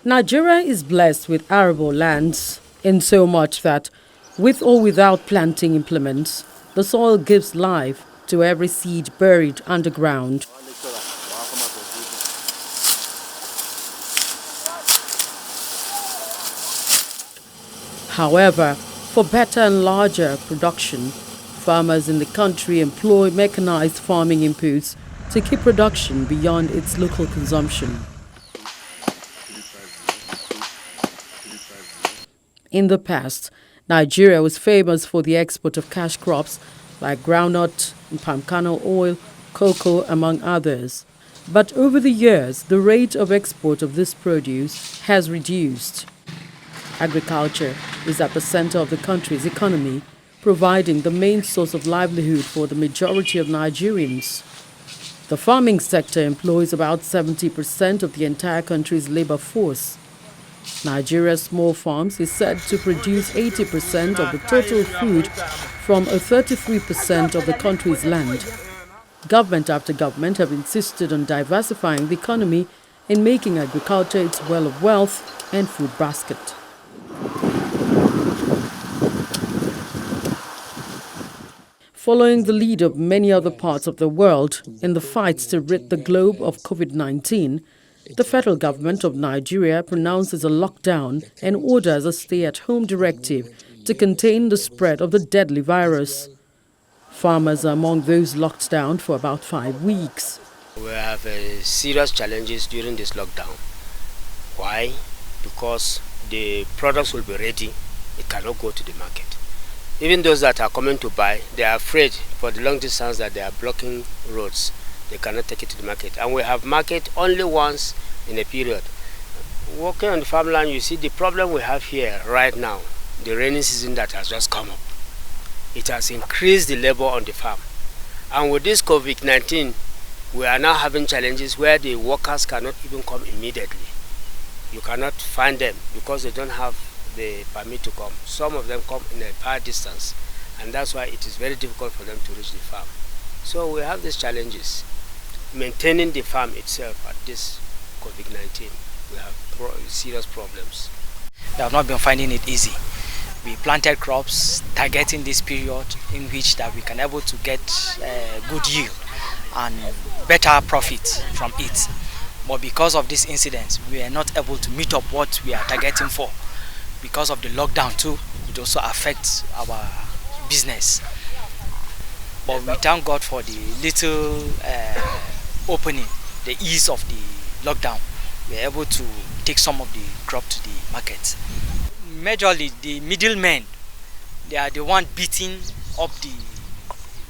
Nigeria is blessed with arable lands in so much that, with or without planting implements, the soil gives life to every seed buried underground. However, for better and larger production, farmers in the country employ mechanized farming inputs to keep production beyond its local consumption. In the past, Nigeria was famous for the export of cash crops like groundnut and palm kernel oil, cocoa, among others. But over the years, the rate of export of this produce has reduced. Agriculture is at the center of the country's economy, providing the main source of livelihood for the majority of Nigerians. The farming sector employs about 70% of the entire country's labor force. Nigeria's small farms is said to produce 80% of the total food from 33% of the country's land. Government after government have insisted on diversifying the economy and making agriculture its well of wealth and food basket. Following the lead of many other parts of the world in the fight to rid the globe of COVID-19, the federal government of Nigeria pronounces a lockdown and orders a stay-at-home directive to contain the spread of the deadly virus. Farmers are among those locked down for about 5 weeks. We have serious challenges during this lockdown. Why? Because the products will be ready, it cannot go to the market. Even those that are coming to buy, they are afraid for the long distance that they are blocking roads. They cannot take it to the market. And we have market only once in a period. Working on the farmland, you see the problem we have here right now, the rainy season that has just come up. It has increased the labor on the farm. And with this COVID-19, we are now having challenges where the workers cannot even come immediately. You cannot find them because they don't have the permit to come. Some of them come in a far distance, and that's why it is very difficult for them to reach the farm. So we have these challenges. Maintaining the farm itself at this COVID-19, we have serious problems. We have not been finding it easy. We planted crops targeting this period in which that we can able to get good yield and better profit from it. But because of this incident, we are not able to meet up what we are targeting for. Because of the lockdown too, it also affects our business. But we thank God for the little opening, the ease of the lockdown. We are able to take some of the crop to the market. Majorly, the middlemen, they are the one beating up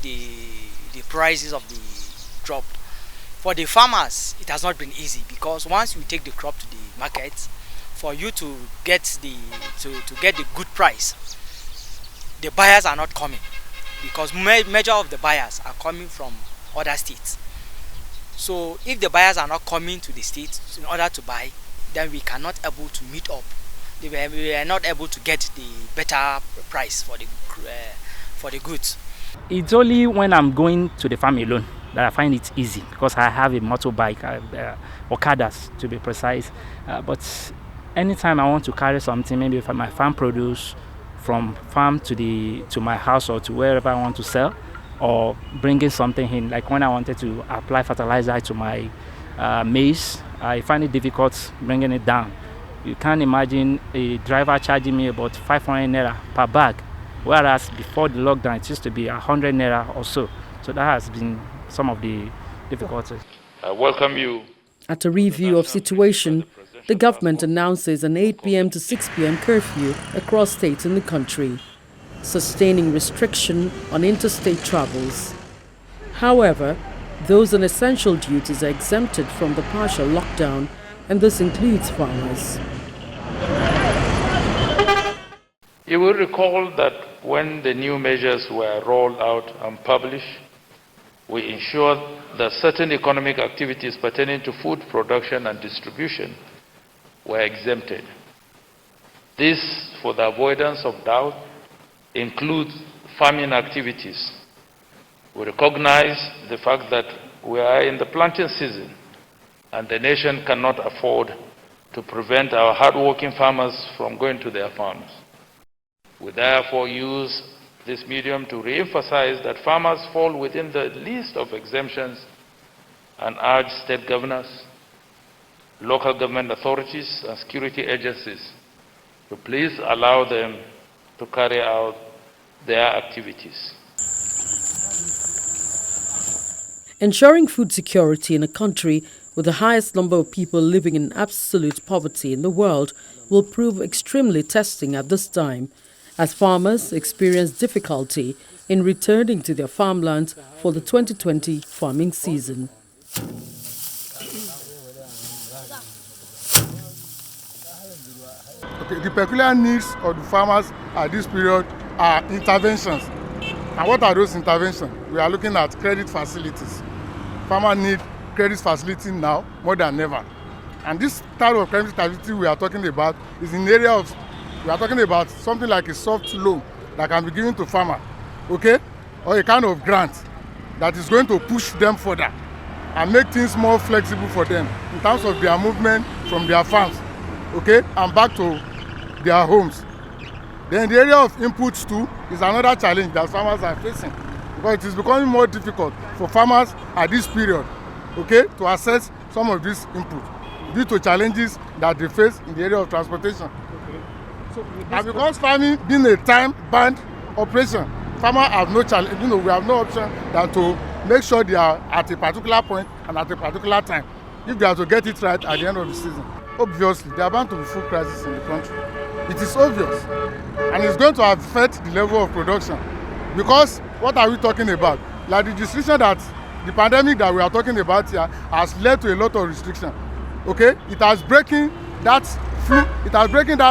the prices of the crop. For the farmers, it has not been easy because once we take the crop to the market, for you to get the good price, the buyers are not coming because major of the buyers are coming from other states. So if the buyers are not coming to the states in order to buy, then we cannot able to meet up. We are not able to get the better price for the goods. It's only when I'm going to the farm alone that I find it easy because I have a motorbike, Okadas to be precise. But anytime I want to carry something, maybe for my farm produce from farm to my house or to wherever I want to sell, or bringing something in, like when I wanted to apply fertilizer to my maize, I find it difficult bringing it down. You can't imagine a driver charging me about 500 naira per bag, whereas before the lockdown it used to be 100 naira or so. So that has been some of the difficulties. I welcome you. At a review of situation, the government announces an 8 p.m. to 6 p.m. curfew across states in the country, sustaining restriction on interstate travels. However, those on essential duties are exempted from the partial lockdown, and this includes farmers. You will recall that when the new measures were rolled out and published, we ensured that certain economic activities pertaining to food production and distribution were exempted. This, for the avoidance of doubt, includes farming activities. We recognize the fact that we are in the planting season and the nation cannot afford to prevent our hardworking farmers from going to their farms. We therefore use this medium to re-emphasize that farmers fall within the list of exemptions and urge state governors, local government authorities, and security agencies to please allow them to carry out their activities. Ensuring food security in a country with the highest number of people living in absolute poverty in the world will prove extremely testing at this time, as farmers experience difficulty in returning to their farmlands for the 2020 farming season. Okay, the peculiar needs of the farmers at this period are interventions. And what are those interventions? We are looking at credit facilities. Farmers need credit facility now more than ever. And this type of credit facility we are talking about is in the area of, we are talking about something like a soft loan that can be given to farmers, okay? Or a kind of grant that is going to push them further and make things more flexible for them in terms of their movement from their farms, okay, and back to their homes. Then the area of inputs too is another challenge that farmers are facing, because it is becoming more difficult for farmers at this period, okay, to access some of these inputs due to challenges that they face in the area of transportation. Okay. So and because farming being a time-bound operation, farmers have no challenge, we have no option than to make sure they are at a particular point and at a particular time if they are to get it right at the end of the season. Obviously, there are bound to be food crisis in the country. It is obvious, and it's going to affect the level of production, because what are we talking about? Like the restriction that the pandemic that we are talking about here has led to a lot of restriction. Okay, it has breaking that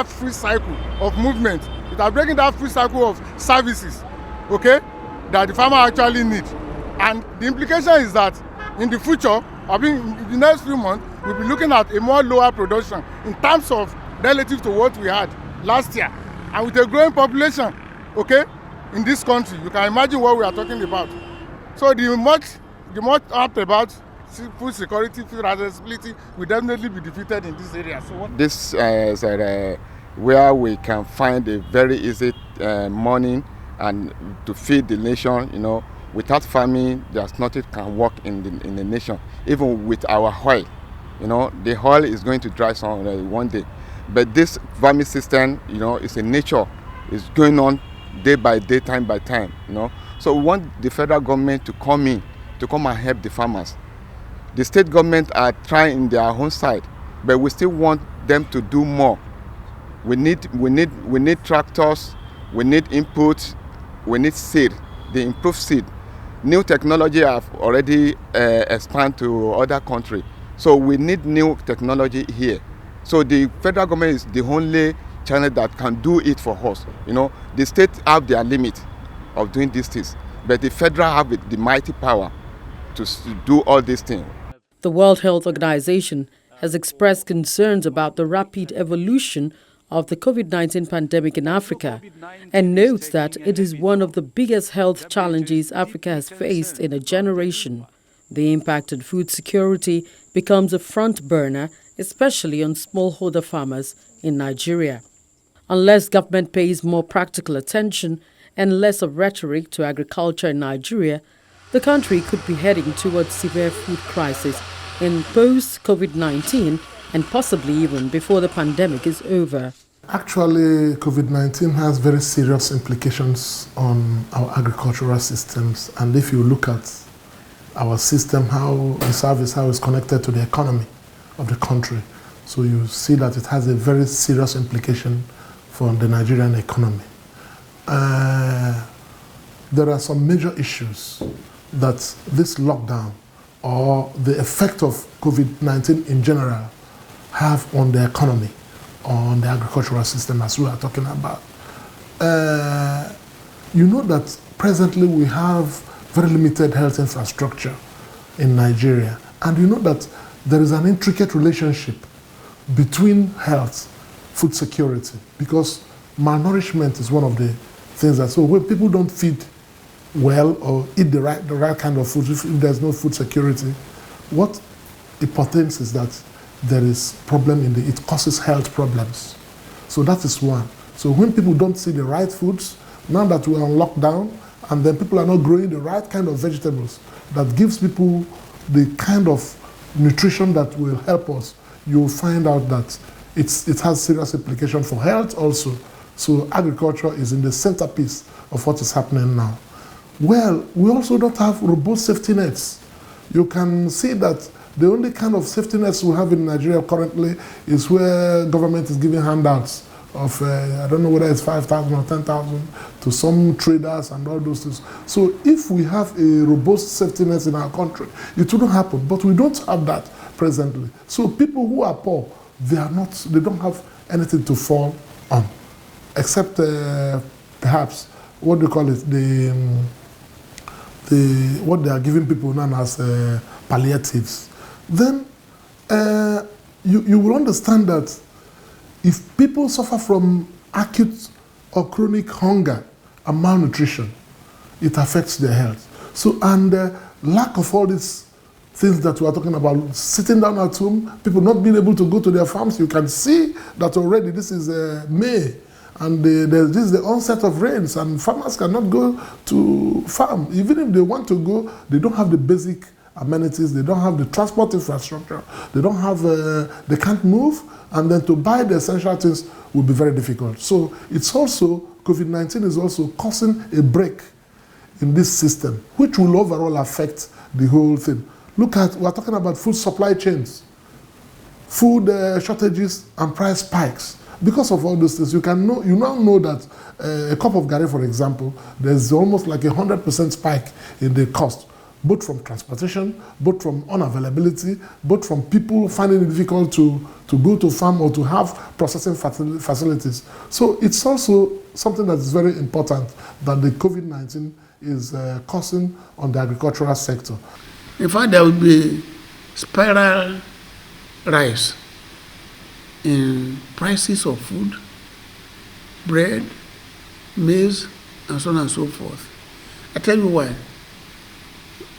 free cycle of movement. It has breaking that free cycle of services. Okay, that the farmer actually need, and the implication is that in the future, in the next few months, we'll be looking at a more lower production in terms of relative to what we had last year, and with a growing population, okay, in this country, you can imagine what we are talking about. So the much talked about food security, food accessibility will definitely be defeated in this area. So this is where we can find a very easy money and to feed the nation. Without farming, there's nothing can work in the nation. Even with our oil, the oil is going to dry some one day. But this farming system, is a nature. It's going on day by day, time by time. So we want the federal government to come and help the farmers. The state government are trying in their own side, but we still want them to do more. We need tractors, we need inputs, we need seed, the improved seed. New technology have already expanded to other countries, so we need new technology here. So the federal government is the only channel that can do it for us. The states have their limit of doing these things, but the federal have the mighty power to do all these things. The World Health Organization has expressed concerns about the rapid evolution of the COVID-19 pandemic in Africa and notes that it is one of the biggest health challenges Africa has faced in a generation. The impact on food security becomes a front burner, especially on smallholder farmers in Nigeria. Unless government pays more practical attention and less of rhetoric to agriculture in Nigeria, the country could be heading towards severe food crisis in post-COVID-19 and possibly even before the pandemic is over. Actually, COVID-19 has very serious implications on our agricultural systems. And if you look at our system, how it's connected to the economy of the country, so you see that it has a very serious implication for the Nigerian economy. There are some major issues that this lockdown or the effect of COVID-19 in general have on the economy, on the agricultural system as we are talking about. You know that presently we have very limited health infrastructure in Nigeria, and you know that there is an intricate relationship between health, food security, because malnourishment is one of the things that, so when people don't feed well or eat the right kind of food, if there's no food security, what it portends is that there is problem it causes health problems. So that is one. So when people don't see the right foods, now that we're on lockdown, and then people are not growing the right kind of vegetables that gives people the kind of nutrition that will help us, you'll find out that it has serious implication for health also. So agriculture is in the centerpiece of what is happening now. Well, we also don't have robust safety nets. You can see that the only kind of safety nets we have in Nigeria currently is where government is giving handouts of, I don't know whether it's 5,000 or 10,000 to some traders and all those things. So if we have a robust safety net in our country, it wouldn't happen, but we don't have that presently. So people who are poor, they don't have anything to fall on, except perhaps, what do you call it, what they are giving people known as palliatives. Then you will understand that if people suffer from acute or chronic hunger and malnutrition, it affects their health. So, and lack of all these things that we are talking about, sitting down at home, people not being able to go to their farms, you can see that already this is May, and this is the onset of rains, and farmers cannot go to farm. Even if they want to go, they don't have the basic amenities, they don't have the transport infrastructure, they don't have, they can't move, and then to buy the essential things will be very difficult. So it's also, COVID-19 is also causing a break in this system, which will overall affect the whole thing. Look at, we're talking about food supply chains, food shortages and price spikes. Because of all those things, you now know that a cup of garri, for example, there's almost like 100% spike in the cost, both from transportation, both from unavailability, both from people finding it difficult to go to farm or to have processing facilities. So it's also something that is very important that the COVID-19 is causing on the agricultural sector. In fact, there will be spiral rise in prices of food, bread, maize, and so on and so forth. I tell you why.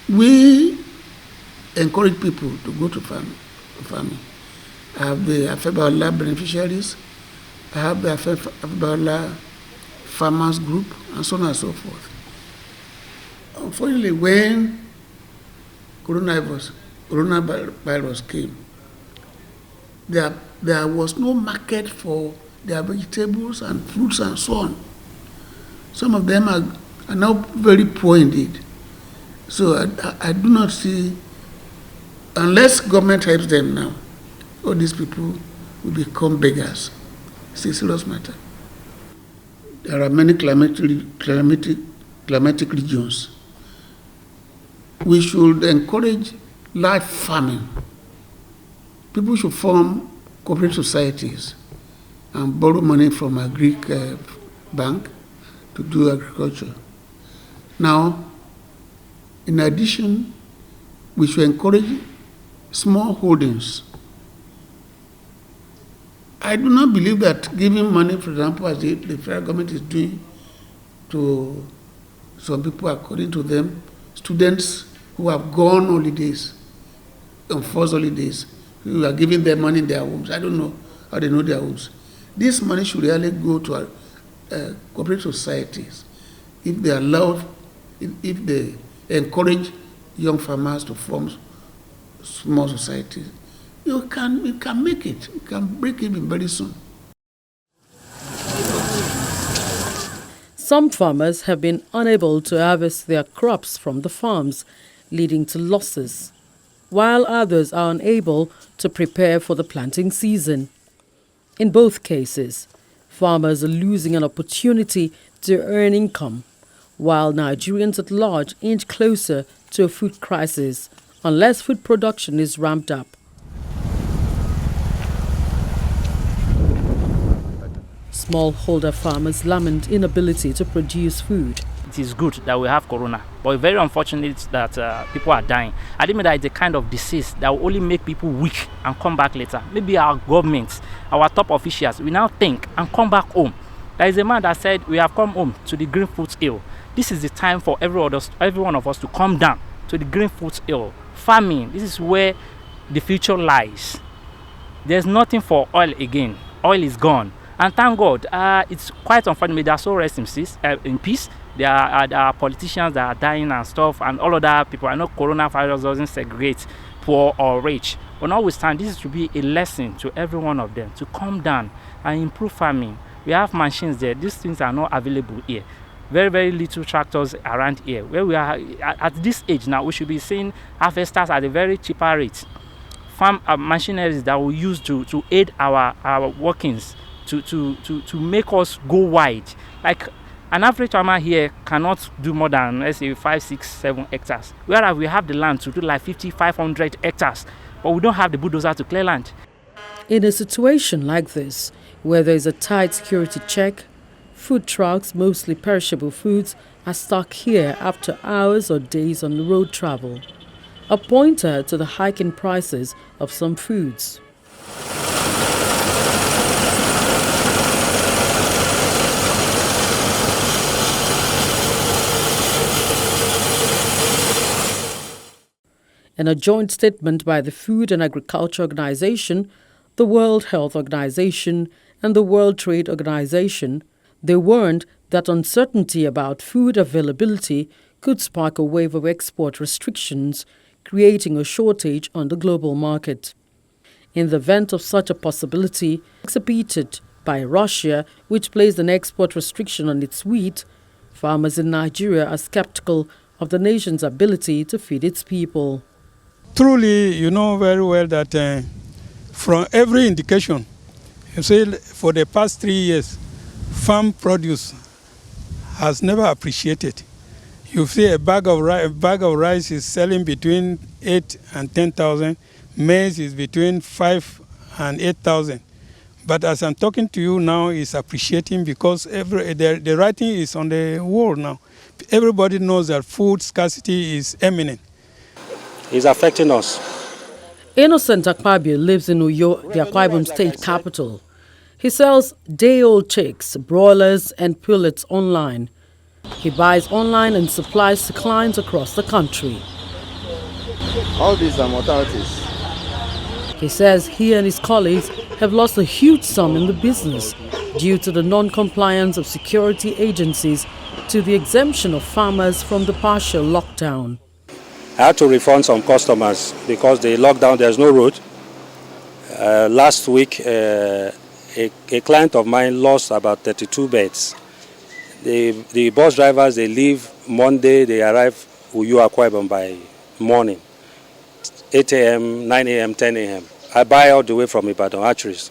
We encourage people to go to farming. I have the Afebaola beneficiaries, I have the Afebaola farmers group, and so on and so forth. Unfortunately, when coronavirus came, there was no market for their vegetables and fruits and so on. Some of them are now very poor indeed. So I do not see, unless government helps them now, all these people will become beggars. It's a serious matter. There are many climatic regions. We should encourage large farming. People should form cooperative societies and borrow money from Agric bank to do agriculture. Now, in addition, we should encourage small holdings. I do not believe that giving money, for example, as the federal government is doing to some people, according to them, students who have gone holidays, enforced holidays, who are giving them money in their homes. I don't know how they know their homes. This money should really go to cooperative societies. If they allow, if they encourage young farmers to form small societies, you can make it. You can break even very soon. Some farmers have been unable to harvest their crops from the farms, leading to losses, while others are unable to prepare for the planting season. In both cases, farmers are losing an opportunity to earn income, while Nigerians at large inch closer to a food crisis unless food production is ramped up. Smallholder farmers lament inability to produce food. It is good that we have corona, but very unfortunate that people are dying. I think that it's a kind of disease that will only make people weak and come back later. Maybe our government, our top officials, we now think and come back home. There is a man that said, we have come home to the green fruit hill. This is the time for every one of us to come down to the green fruit hill. Farming, this is where the future lies. There's nothing for oil again. Oil is gone. And thank God, it's quite unfortunate. They are so rest in peace. There are politicians that are dying and stuff, and all other people. I know coronavirus doesn't segregate poor or rich. But notwithstanding, this should be a lesson to every one of them to calm down and improve farming. We have machines there. These things are not available here. Very, very little tractors around here. Where we are at this age now, we should be seeing harvesters at a very cheaper rate. Farm machineries that we use to aid our workings to make us go wide. Like an average farmer here cannot do more than, let's say, 5, 6, 7 hectares. Whereas we have the land to do like 50, 500 hectares, but we don't have the bulldozer to clear land. In a situation like this, where there is a tight security check, food trucks, mostly perishable foods, are stuck here after hours or days on the road travel. A pointer to the hike in prices of some foods. In a joint statement by the Food and Agriculture Organization, the World Health Organization, and the World Trade Organization, they warned that uncertainty about food availability could spark a wave of export restrictions, creating a shortage on the global market. In the event of such a possibility, exhibited by Russia, which placed an export restriction on its wheat, farmers in Nigeria are skeptical of the nation's ability to feed its people. Truly, you know very well that from every indication, you say for the past 3 years, farm produce has never appreciated. You see a bag of rice is selling between 8 and 10,000. Maize is between 5 and 8,000. But as I'm talking to you now, it's appreciating because the writing is on the wall now. Everybody knows that food scarcity is imminent. It's affecting us. Innocent Akpabio lives in Uyo, the Akwa Ibom state capital. He sells day-old chicks, broilers and pullets online. He buys online and supplies to clients across the country. All these are mortalities. He says he and his colleagues have lost a huge sum in the business due to the non-compliance of security agencies to the exemption of farmers from the partial lockdown. I had to refund some customers because the lockdown, there's no road. Last week, a client of mine lost about 32 beds. The bus drivers, they leave Monday, they arrive Uyo Akwa Ibom by morning, 8 a.m., 9 a.m., 10 a.m. I buy all the way from Ibadan hatcheries.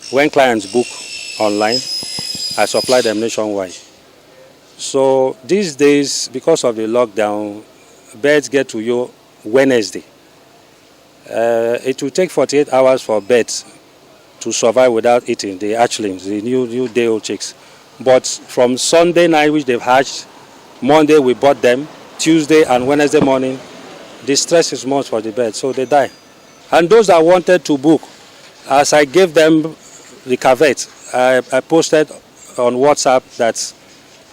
When clients book online, I supply them nationwide. So these days, because of the lockdown, birds get to Uyo Wednesday. It will take 48 hours for birds to survive without eating, the hatchlings, the new day-old chicks. But from Sunday night, which they've hatched, Monday we bought them, Tuesday and Wednesday morning, the stress is much for the birds, so they die. And those that wanted to book, as I gave them the caveat, I posted on WhatsApp that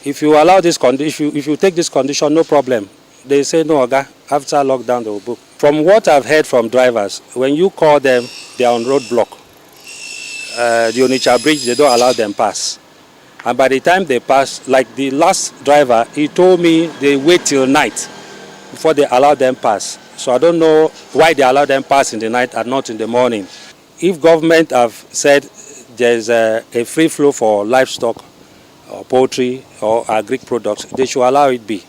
if you allow this condition, if you take this condition, no problem. They say no, Oga, after lockdown they will book. From what I've heard from drivers, when you call them, they are on roadblock. The Onitsha bridge, they don't allow them pass. And by the time they pass, like the last driver, he told me they wait till night before they allow them pass. So I don't know why they allow them pass in the night and not in the morning. If government have said there's a free flow for livestock or poultry or agric products, they should allow it be.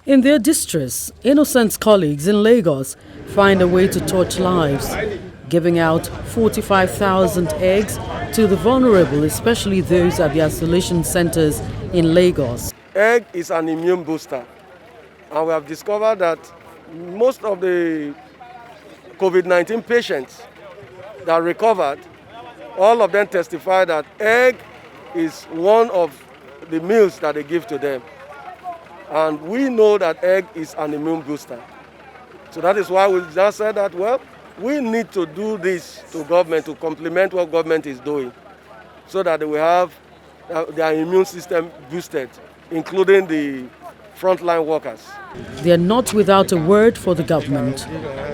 In their distress, Innocent's colleagues in Lagos find a way to touch lives, giving out 45,000 eggs to the vulnerable, especially those at the isolation centers in Lagos. Egg is an immune booster, and we have discovered that most of the COVID-19 patients that recovered, all of them testify that egg is one of the meals that they give to them. And we know that egg is an immune booster. So that is why we just said that, well, we need to do this to government to complement what government is doing so that they will have their immune system boosted, including the frontline workers. They are not without a word for the government.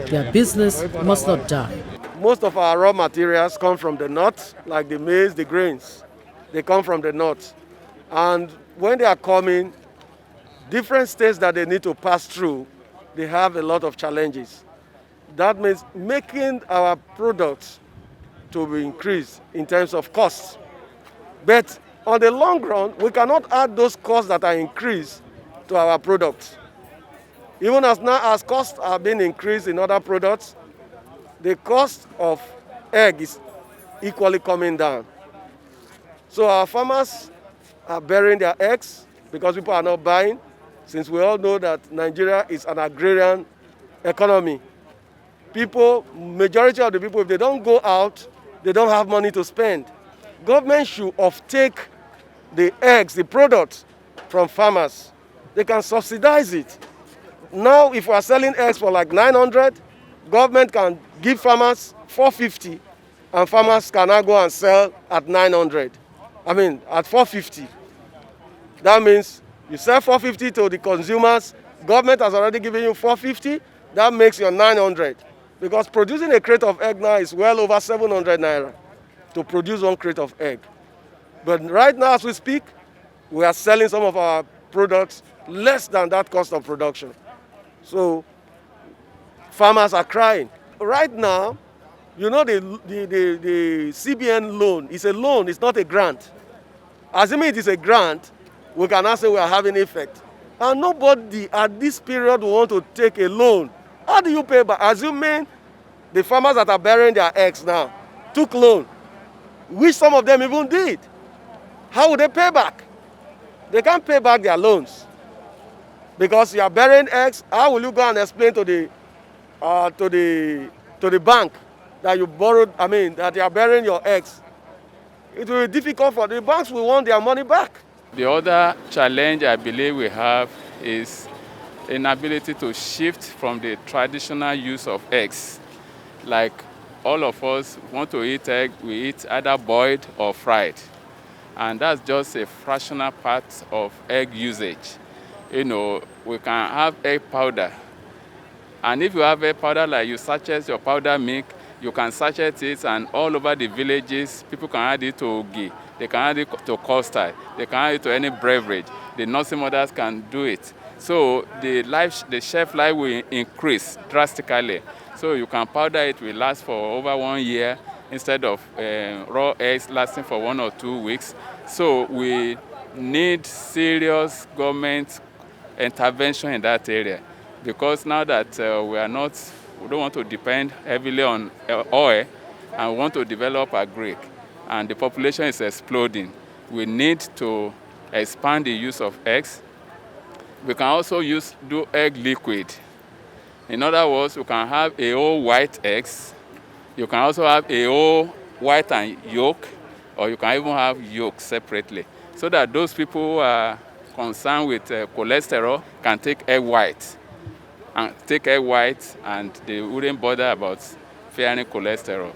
Their business must not die. Most of our raw materials come from the north, like the maize, the grains. They come from the north. And when they are coming, different states that they need to pass through, they have a lot of challenges. That means making our products to be increased in terms of costs. But on the long run, we cannot add those costs that are increased to our products. Even as now as costs are being increased in other products, the cost of egg is equally coming down. So our farmers are burying their eggs because people are not buying, since we all know that Nigeria is an agrarian economy. Majority of the people, if they don't go out, they don't have money to spend. Government should offtake the eggs, the products from farmers. They can subsidize it. Now, if we are selling eggs for like 900, government can give farmers 450, and farmers can now go and sell at 900. At 450. That means you sell 450 to the consumers, government has already given you 450, that makes your 900. Because producing a crate of egg now is well over 700 naira to produce one crate of egg. But right now, as we speak, we are selling some of our products less than that cost of production. So farmers are crying. Right now, you know, the CBN loan is a loan, it's not a grant. Assuming it is a grant, we can now say we are having effect. And nobody at this period will want to take a loan. How do you pay back? Assuming the farmers that are burying their eggs now took loan, which some of them even did. How would they pay back? They can't pay back their loans. Because you are burying eggs, how will you go and explain to the bank that you borrowed, that you are burying your eggs? It will be difficult for the banks will want their money back. The other challenge I believe we have is inability to shift from the traditional use of eggs. Like all of us want to eat egg, we eat either boiled or fried. And that's just a fractional part of egg usage. You know, we can have egg powder. And if you have egg powder, like you sachet your powder milk, you can sachet it, and all over the villages, people can add it to ogi, they can add it to custard, they can add it to any beverage. The nursing mothers can do it. So the shelf life will increase drastically. So you can powder it, will last for over 1 year instead of raw eggs lasting for 1 or 2 weeks. So we need serious government intervention in that area, because now that we don't want to depend heavily on oil, and we want to develop Agric, and the population is exploding. We need to expand the use of eggs. We can also do egg liquid. In other words, we can have a whole white eggs. You can also have a whole white and yolk, or you can even have yolk separately, so that those people who are concerned with cholesterol can take egg white, and they wouldn't bother about fearing cholesterol.